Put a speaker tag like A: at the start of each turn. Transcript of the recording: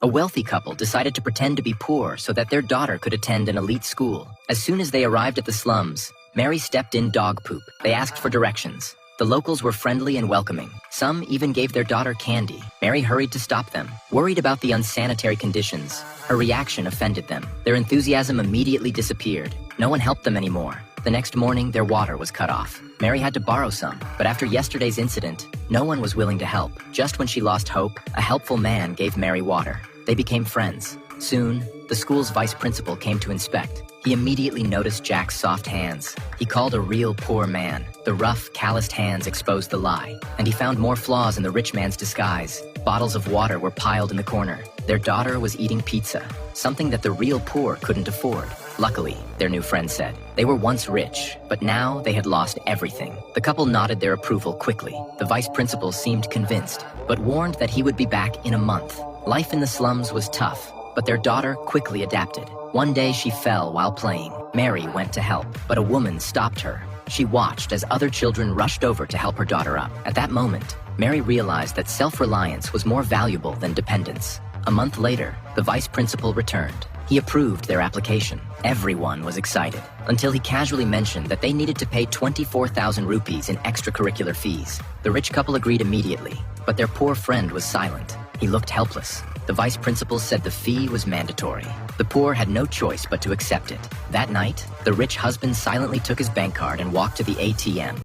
A: A wealthy couple decided to pretend to be poor so that their daughter could attend an elite school. As soon as they arrived at the slums, Mary stepped in dog poop. They asked for directions. The locals were friendly and welcoming. Some even gave their daughter candy. Mary hurried to stop them, worried about the unsanitary conditions. Her reaction offended them. Their enthusiasm immediately disappeared. No one helped them anymore. The next morning, their water was cut off. Mary had to borrow some, but after yesterday's incident, no one was willing to help. Just when she lost hope, a helpful man gave Mary water. They became friends. Soon, the school's vice principal came to inspect. He immediately noticed Jack's soft hands. He called a real poor man. The rough, calloused hands exposed the lie. And he found more flaws in the rich man's disguise. Bottles of water were piled in the corner. Their daughter was eating pizza, something that the real poor couldn't afford. Luckily, their new friend said, they were once rich, but now they had lost everything. The couple nodded their approval quickly. The vice principal seemed convinced, but warned that he would be back in a month. Life in the slums was tough, but their daughter quickly adapted. One day she fell while playing. Mary went to help, but a woman stopped her. She watched as other children rushed over to help her daughter up. At that moment, Mary realized that self-reliance was more valuable than dependence. A month later, the vice principal returned. He approved their application. Everyone was excited, until he casually mentioned that they needed to pay 24,000 rupees in extracurricular fees. The rich couple agreed immediately, but their poor friend was silent. He looked helpless. The vice principal said the fee was mandatory. The poor had no choice but to accept it. That night, the rich husband silently took his bank card and walked to the ATM.